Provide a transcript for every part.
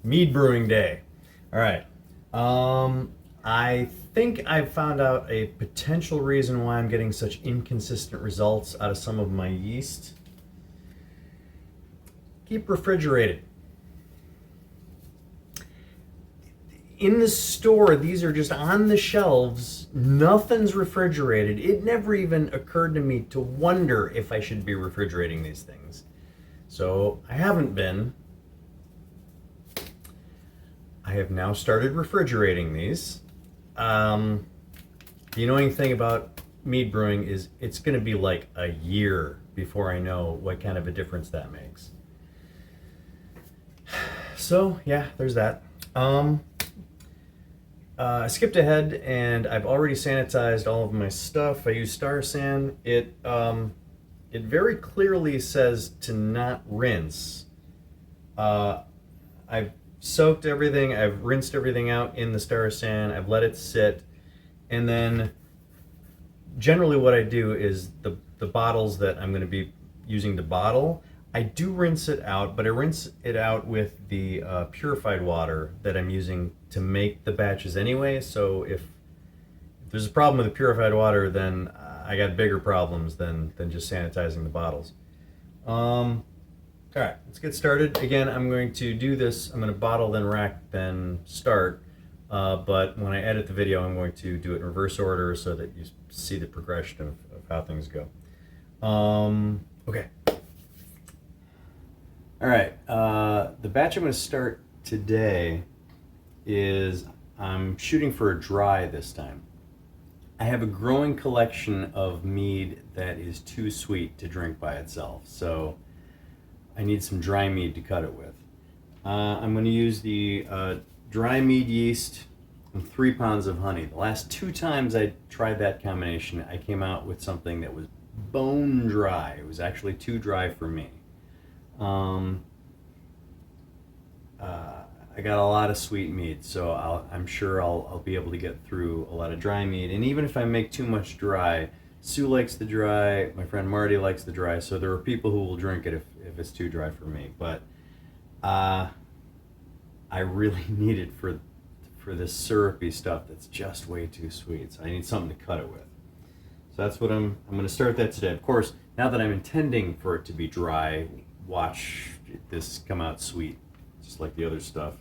Mead Brewing Day. All right. I think I've found out a potential reason why I'm getting such inconsistent results out of some of my yeast. Keep refrigerated. In the store, these are just on the shelves. Nothing's refrigerated. It never even occurred to me to wonder if I should be refrigerating these things. So I haven't been. I have now started refrigerating these. The annoying thing about mead brewing is it's going to be like a year before I know what kind of a difference that makes. So yeah, there's that. I skipped ahead and I've already sanitized all of my stuff. I use Star San. It very clearly says to not rinse. I've soaked everything. I've rinsed everything out in the Star San. I've let it sit, and then generally what I do is the bottles that I'm going to be using to bottle, I do rinse it out, but I rinse it out with the purified water that I'm using to make the batches anyway. So if there's a problem with the purified water, then I got bigger problems than just sanitizing the bottles. All right, let's get started. Again, I'm going to do this. I'm going to bottle, then rack, then start. But when I edit the video, I'm going to do it in reverse order so that you see the progression of how things go. Okay. All right, the batch I'm going to start today is I'm shooting for a dry this time. I have a growing collection of mead that is too sweet to drink by itself, so I need some dry mead to cut it with. I'm going to use the dry mead yeast and 3 pounds of honey. The last 2 times I tried that combination, I came out with something that was bone dry. It was actually too dry for me. I got a lot of sweet mead, so I'm sure I'll be able to get through a lot of dry mead. And even if I make too much dry, Sue likes the dry, my friend Marty likes the dry, so there are people who will drink it if it's too dry for me. But I really need it for this syrupy stuff that's just way too sweet. So I need something to cut it with. So that's what I'm going to start that today. Of course, now that I'm intending for it to be dry, watch this come out sweet, just like the other stuff.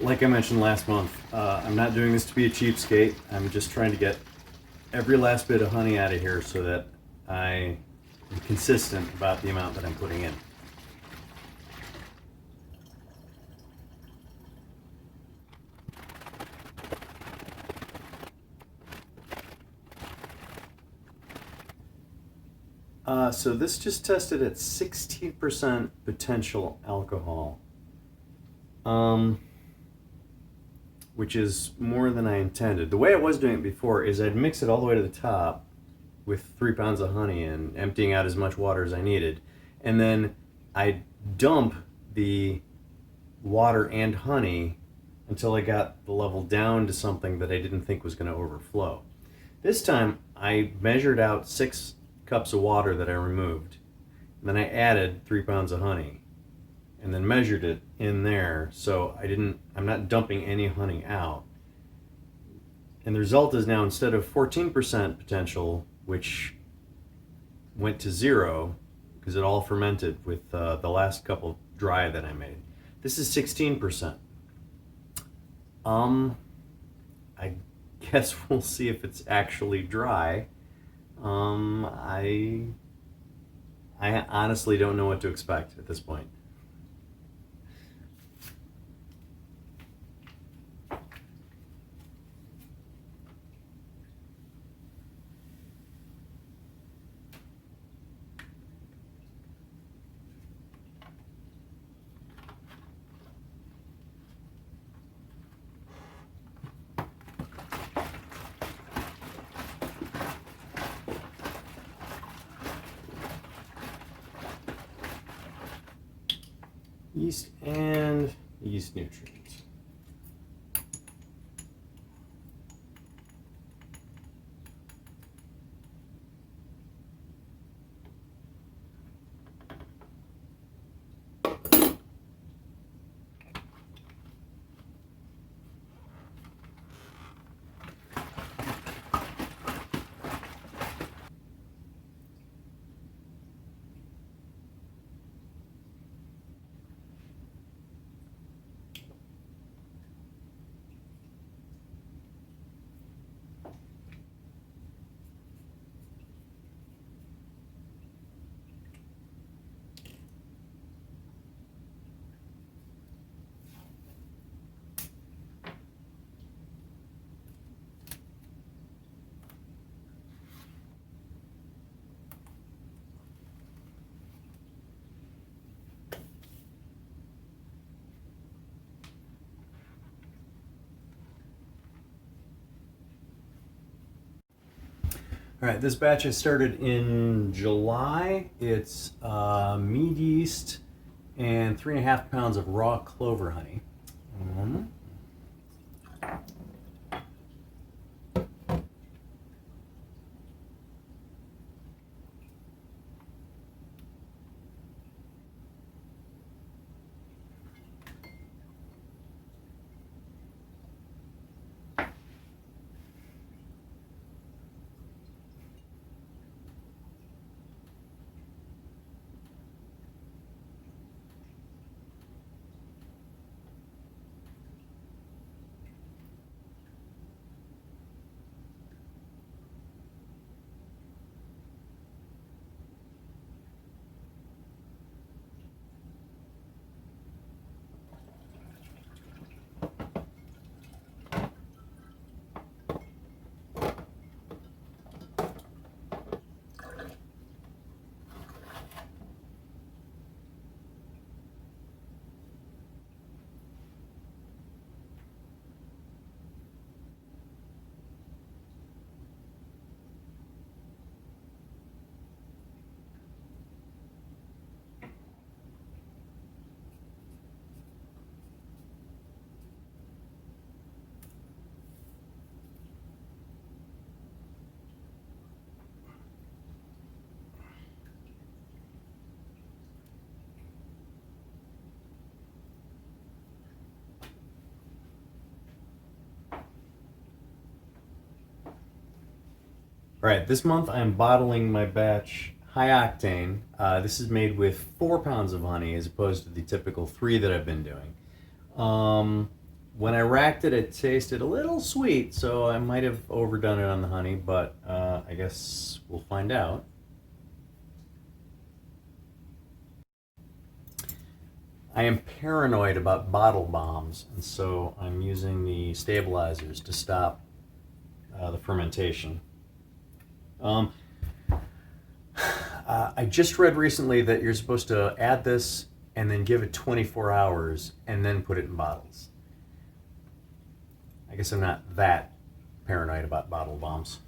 Like I mentioned last month, I'm not doing this to be a cheapskate. I'm just trying to get every last bit of honey out of here so that I am consistent about the amount that I'm putting in. So this just tested at 16% potential alcohol. Which is more than I intended. The way I was doing it before is I'd mix it all the way to the top with 3 pounds of honey and emptying out as much water as I needed. And then I'd dump the water and honey until I got the level down to something that I didn't think was going to overflow. This time I measured out 6 cups of water that I removed. And then I added 3 pounds of honey and then measured it in there, so I'm not dumping any honey out. And the result is now, instead of 14% potential, which went to 0 because it all fermented with the last couple dry that I made, this is 16%. I guess we'll see if it's actually dry. I honestly don't know what to expect at this point. yeast and yeast nutrients. All right, this batch I started in July. It's Mead yeast and 3.5 pounds of raw clover honey. All right, this month I'm bottling my batch high octane. This is made with 4 pounds of honey as opposed to the typical 3 that I've been doing. When I racked it, it tasted a little sweet, so I might have overdone it on the honey, but I guess we'll find out. I am paranoid about bottle bombs, and so I'm using the stabilizers to stop the fermentation. I just read recently that you're supposed to add this and then give it 24 hours and then put it in bottles. I guess I'm not that paranoid about bottle bombs.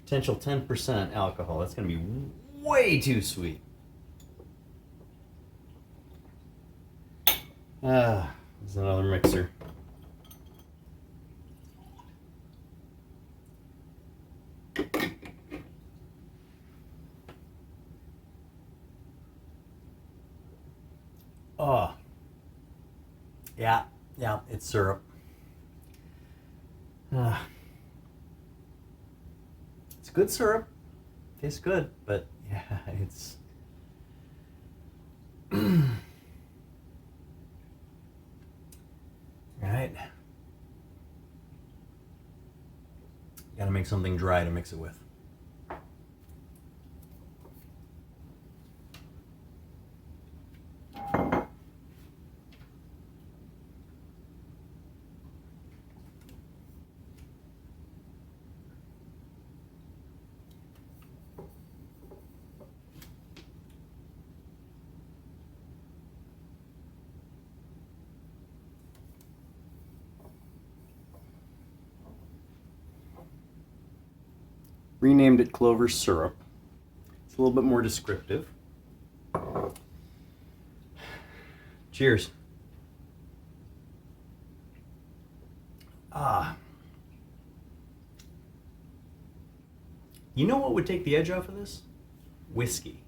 Potential 10% alcohol. That's going to be way too sweet. There's another mixer. Oh, yeah, it's syrup. It's good syrup. Tastes good, but yeah, it's. Right. Gotta make something dry to mix it with. Renamed it Clover syrup. It's a little bit more descriptive. Cheers. You know what would take the edge off of this? Whiskey.